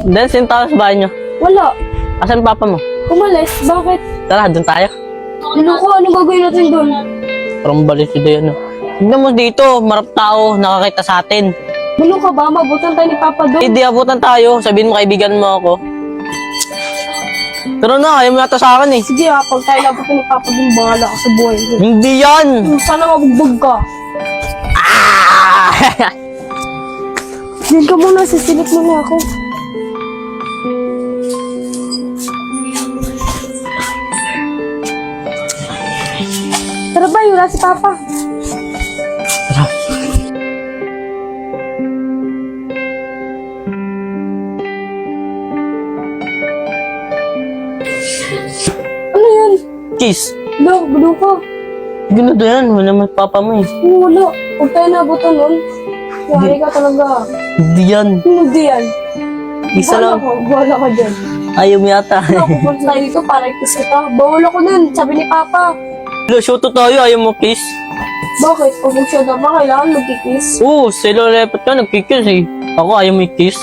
Dahil sino tayo sa bahay niyo? Wala. Asan papa mo? Umalis. Bakit? Tara, doon tayo. Ano ko? Anong gagawin natin doon? Parang balik si Dayan. Tignan mo dito, marap tao, nakakita sa atin. Ano ka ba? Mabutan tayo ni Papa doon. Hindi, abutan tayo. Sabihin mo, kaibigan mo ako. Pero na, ayaw mo yata sa akin eh. Sige ha, pag tayo nabutan ni Papa doon, bahala ka sa buhay mo. Hindi yan! Sana mabugbog ka. Ah! Diyan ka muna, sisilip mo na ako. Tara ba, wala si Papa. Ano yan? Kiss. Bulo ka. Ganun yan, wala mo papa mo eh. Wala. Huwag tayo nabutan nun. Yari ka talaga. Hindi yan. Hindi yan. Isa lang. Bahala ka dyan. Ayaw mo yata. Pupunta tayo dito para i-kiss kita. Bawal ako nun, sabi ni Papa. Lo, shoto tayo, ayaw mo kiss. Bakit? Pag mag-show na ba, kailangan mag-kiss? Oo, sila repot ka, nagkikiss eh. Ako, ayaw mo kiss.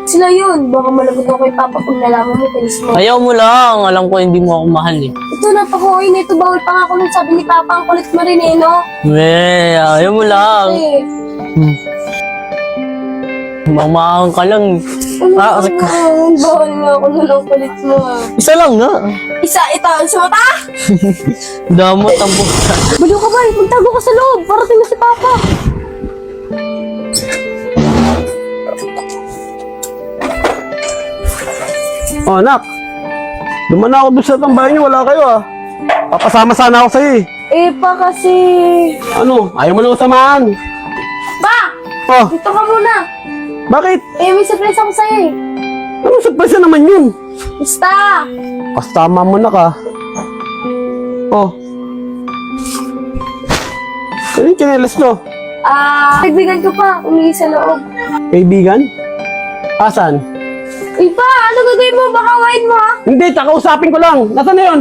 Sila yun. Baka malagot ako kay Papa pag nalaman mo, kiss mo. Ayaw mo lang, alam ko hindi mo ako mahal eh. Ito, napaka-uwi na ito. Bawal pa nga ako nun, sabi ni Papa. Ang kulit mo rin eh, no? Ayaw mo lang. Eh, Mamahang ka lang. ano Ah, ba naman? Bawal nga ako nun ang kulit mo ah. Isa lang nga. Isa, ito, sa mata! Damot ang buka. Baliw ka ba? Magtago ka sa loob. Parating na si Papa. Oh, anak. Duman na ako doon sa tambayan niyo, wala kayo ah. Papasama sana ako sa'yo eh. Eh, pa kasi... Ano? Ayaw mo na ako samahan. Pa! Oh, Dito ka muna. bakit? Eh, may surprise ako sa'yo eh. Anong surprise na naman yun? Basta! Pastama mo na ka. Oh. Ano yung chinelas to? Kaibigan ko pa. Umihi sa loob. Kaibigan? Asan? Eh, pa! Ano gagawin mo? Baka kawain mo ha? Hindi, kakausapin ko lang. Nasaan na yun?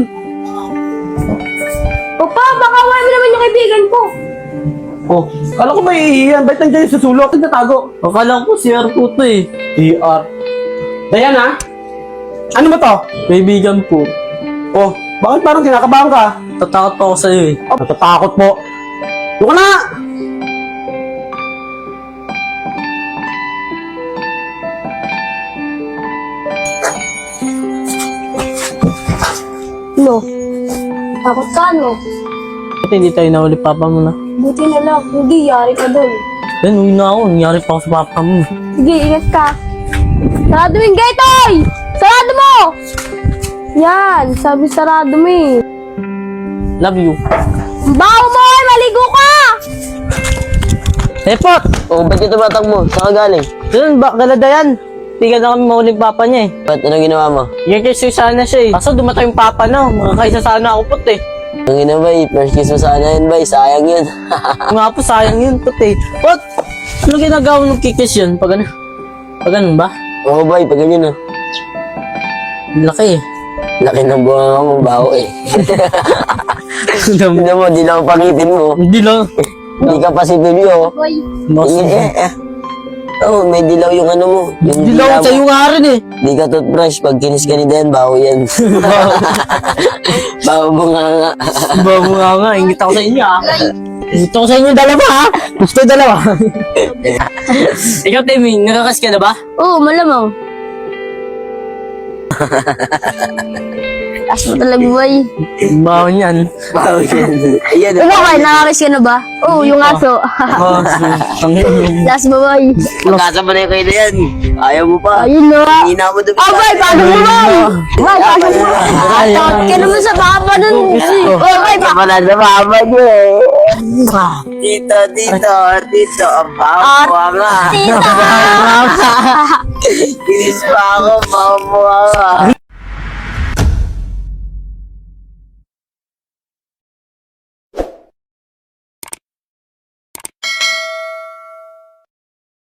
O pa, baka kawain mo naman yung kaibigan ko. Oh, kala ko ba iiyan? Ba't nandiyan yung sa sulok? Nagtatago. Akala ko si Arto to eh. DR. Diana? Ano mo to? Kaibigan po. Oh, bakit parang kinakabahan ka? Tatakot pa ako sa'yo eh. Oh, natatakot po. Doon ka na! No. Takot ka, no? Buti hindi tayo nahuli papa mo na. Buti na lang. Hindi, yari ka doon. Yan, uwi na ako. Nangyari pa ako sa papa mo. Sige, ingat ka. Sarado mo yung gate, oy! Sarado mo! Yan, sabi sarado mo eh. Love you. Baho mo, oy! Maligo ka! Repot! Oh, ba't ito batang mo? Saan ka galing? Yun, galada yan. Tigil na kami mahuling papa niya eh. Ba't ano ginawa mo? Yan kasi sana siya eh. Kaso dumatay yung papa na. Makakaisa sana ako put eh. Ang ina ba, first kiss mo sana yun ba? Sayang yun. Nga po, sayang yun put eh. Put! Ano ginagawa mo kikis yun? Pag ano? Pag ganun ba? Oo ba, pag ganyan oh. Laki eh. Laki ng buha mo, baho eh. Tignan mo, di lang pagitin mo. Hindi lang. Hindi ka pa si Pilyo. Oy, Oh, may dilaw yung ano mo. Yung Hindi lang mo. sa'yo nga rin eh. Di ka toothbrush. Pag kinis ka ni Dan, baho yan. Baho mo nga. Bago nga, ingit ako sa inyo ah. Ingit ako sa inyo dalawa ha. Gusto yung dalawa. Ikaw, Timmy, nakakas ka na ba? oo, malamang. Taas mo talaga, boy. Baho niyan. Baho yan. Ayan. Ikaw kayo, nakakis ka na ba? Oo, yung aso. Oh, tangin. Taas mo, boy. Magkasa pa na yung kayo na yan. Ayaw mo pa. Ayun na. Hina mo doon. Oh, boy, paano mo, boy? Boy, paano mo? Takot ka naman sa papa nun. Oh, boy, Wala na mama niyo eh. Dito. Ang baho nga. Tita! Kinis pa ako, baho nga.